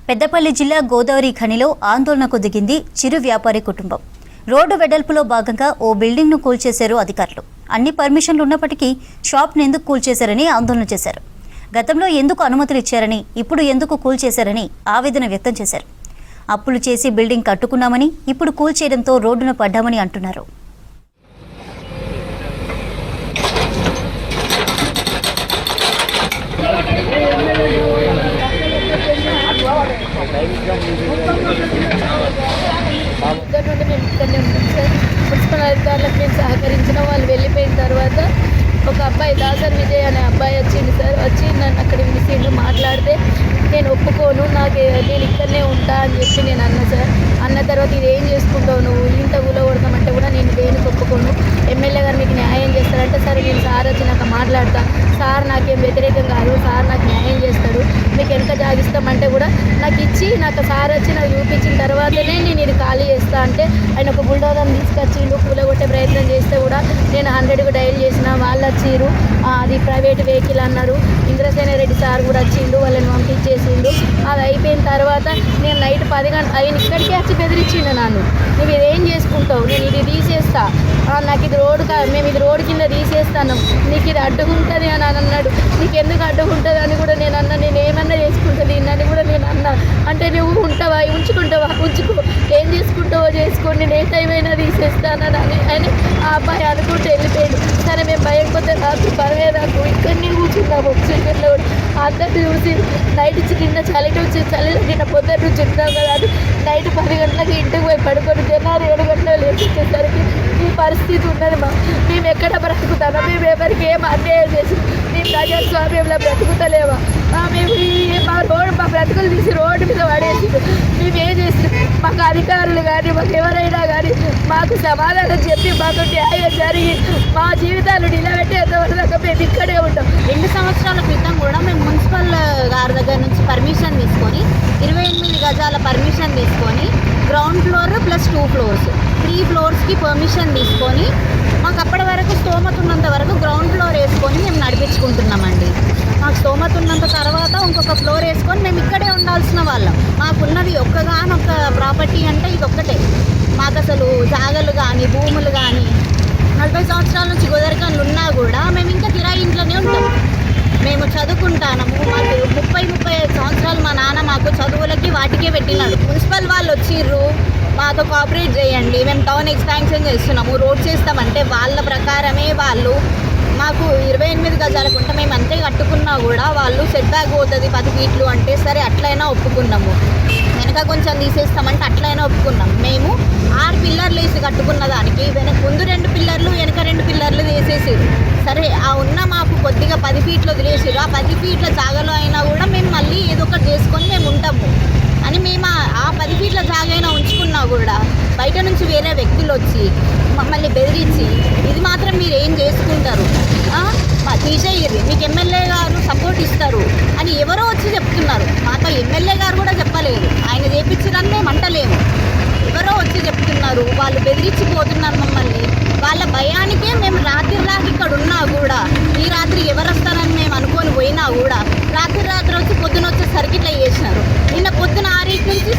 పెద్దపల్లి జిల్లా గోదావరి ఖనిలో ఆందోళనకు దిగింది చిరు వ్యాపారి కుటుంబం. రోడ్డు వెడల్పులో భాగంగా ఓ బిల్డింగ్ను కూల్చేశారు అధికారులు. అన్ని పర్మిషన్లు ఉన్నప్పటికీ షాప్ను ఎందుకు కూల్చేశారని ఆందోళన చేశారు. గతంలో ఎందుకు అనుమతులు ఇచ్చారని, ఇప్పుడు ఎందుకు కూల్చేశారని ఆవేదన వ్యక్తం చేశారు. అప్పులు చేసి బిల్డింగ్ కట్టుకున్నామని ఇప్పుడు కూల్చేయడంతో రోడ్డున పడ్డామని అంటున్నారు. మున్సిపల్ అధికారులకు మేము సహకరించిన వాళ్ళు వెళ్ళిపోయిన తర్వాత ఒక అబ్బాయి దాసర్ విజయ్ అనే అబ్బాయి వచ్చింది సార్. వచ్చి నన్ను అక్కడ పిలిచిండు. మాట్లాడితే నేను ఒప్పుకోను, నేను ఇక్కడనే ఉంటా అని చెప్పి నేను అన్నా సార్. అన్న తర్వాత ఇది ఏం చేసుకుంటావు నువ్వు, ఇంత కూలగొడతామంటే కూడా నేను దేనికి ఒప్పుకోను, ఎమ్మెల్యే గారు మీకు న్యాయం చేస్తారంటే సరే నేను సార్ వచ్చి నాకు మాట్లాడతా, సార్ నాకేం వ్యతిరేకం కాదు, సార్ నాకు న్యాయం చేస్తాడు, మీకు ఎంత జాగిస్తామంటే కూడా నాకు ఇచ్చి నాకు సార్ వచ్చి నాకు చూపించిన తర్వాతనే నేను ఇది ఖాళీ చేస్తా అంటే ఆయన ఒక బుల్డోజర్ని తీసుకొచ్చిండు. కూలగొట్టే ప్రయత్నం చేస్తే కూడా నేను 100కు డైల్ చేసిన, వాళ్ళు వచ్చిర్రు. అది ప్రైవేట్ వెహికల్ అన్నాడు. ఇంద్రసేన రెడ్డి సార్ కూడా వచ్చిండు, వాళ్ళని పంపించేసిండు. అది అయిపోయిన తర్వాత నేను నైట్ 10 గంటలు ఆయన ఇక్కడికే వచ్చి బెదిరించిండు నన్ను, నువ్వు ఇదేం చేసుకుంటావు, నేను ఇది తీసేస్తా, నాకు ఇది రోడ్డు మేము ఇది రోడ్డు కింద తీసేస్తాను, నీకు ఇది అడ్డుకుంటుంది అని అన్నాడు. నీకు ఎందుకు అడ్డుకుంటుంది అని కూడా నేను అన్నా, నేను ఏమన్నా చేసుకుంటుంది అని కూడా నేను అన్నా. అంటే నువ్వు ఉంటావా, ఉంచుకుంటావా, ఉంచుకో, ఏం చేసుకుంటావో చేసుకోండి, నేను ఏ టైం అయినా తీసేస్తానని అని ఆ అబ్బాయి అనుకుంటూ వెళ్ళిపోయాడు. సరే మేము భయం కొద్ది రాత్రి పరవే నాకు ఇక్కడనే కూర్చున్నాము. చీకట్లో అందరిని చూసి నైట్ నిన్న చలికి వచ్చి చలిలో నిన్న పొద్దున్న నుంచి ఉన్నాం కదా అని నైట్ 10 గంటలకి ఇంటికి పోయి పడుకొని జనాలు 7 గంటలకు లేచేసరికి ఈ పరిస్థితి ఉన్నది. మేము ఎక్కడ బ్రతుకుతామో, మేము ఎవరికి ఏం అన్యాయం చేసి మేము ప్రజాస్వామ్యంలో బ్రతుకుతలేమా, మేము మా బ్రతుకులు తీసి రోడ్డు మీద పడేసి మేము ఏం చేసి మాకు అధికారులు కానీ మాకు ఎవరైనా కానీ మాకు సమాధానం చెప్పి మాకు న్యాయం జరిగి మా జీవితాలు నిలబెట్టేంతవరకు మేము ఇక్కడే ఉంటాం. 2 సంవత్సరాల క్రితం కూడా మేము మున్సిపల్ గారి దగ్గర నుంచి పర్మిషన్ తీసుకొని 28 గజాల పర్మిషన్ తీసుకొని గ్రౌండ్ ఫ్లోర్ ప్లస్ 2 ఫ్లోర్స్ 3 ఫ్లోర్స్కి పర్మిషన్ తీసుకొని మాకు అప్పటి వరకు స్తోమత ఉన్నంత వరకు గ్రౌండ్ ఫ్లోర్ వేసుకొని మేము నడిపించుకుంటున్నామండి. మాకు స్తోమత ఉన్నంత తర్వాత ఇంకొక ఫ్లోర్ వేసుకొని మేము ఇక్కడే ఉండాల్సిన వాళ్ళం. మాకున్నది ఒక్కగానొక్క ప్రాపర్టీ అంటే ఇది ఒక్కటే. మాకు అసలు జాగలు కానీ భూములు కానీ 40 సంవత్సరాల నుంచి గోదరికన్లు ఉన్నా కూడా మేము ఇంకా కిరాయి ఇంట్లోనే ఉంటాం. మేము చదువుకుంటాము. మాకు 30-35 సంవత్సరాలు మా నాన్న మాకు చదువులకి వాటికే పెట్టినాడు. మున్సిపల్ వాళ్ళు వచ్చిర్రు, మాతో కోఆపరేట్ చేయండి, మేము టౌన్ ఎక్స్పాన్షన్ చేస్తున్నాము, రోడ్ చేస్తామంటే వాళ్ళ ప్రకారమే వాళ్ళు మాకు 28 గజాలకు ఉంటే మేము అంతే కట్టుకున్నా కూడా వాళ్ళు సెట్ బ్యాక్ పోతుంది 10 ఫీట్లు అంటే సరే అట్లయినా ఒప్పుకున్నాము. వెనక కొంచెం తీసేస్తామంటే అట్లయినా ఒప్పుకున్నాం. మేము 6 పిల్లర్లు వేసి కట్టుకున్న దానికి ముందు 2 పిల్లర్లు వెనక 2 పిల్లర్లు వేసేసారు. సరే ఆ ఉన్న మాకు కొద్దిగా 10 ఫీట్లు వదిలేసారు. ఆ 10 ఫీట్ల జాగలో అయినా కూడా మేము మళ్ళీ ఏదో ఒకటి చేసుకొని మేము ఉంటాము అని మేము ఆ 10 ఫీట్ల జాగైనా ఉంచుకున్నా కూడా బయట నుంచి వేరే వ్యక్తులు వచ్చి మమ్మల్ని బెదిరించి ఇది మాత్రం మీరు ఏం చేసుకుంటారు, తీసేయరు, మీకు ఎమ్మెల్యే గారు సపోర్ట్ ఇస్తారు అని ఎవరో వచ్చి చెప్తున్నారు. మాతో ఎమ్మెల్యే గారు కూడా చెప్పలేదు, ఆయన చేయించదని మేము అంటలేము, ఎవరో వచ్చి చెప్తున్నారు. వాళ్ళు బెదిరించిపోతున్నారు మమ్మల్ని. వాళ్ళ భయానికే మేము రాత్రి ఇక్కడ ఉన్నా కూడా, ఈ రాత్రి ఎవరు వస్తారని మేము అనుకొని పోయినా కూడా రాత్రి వచ్చి పొద్దున వచ్చేసరికి ఇట్లా చేసినారు. నిన్న పొద్దున 6 నుంచి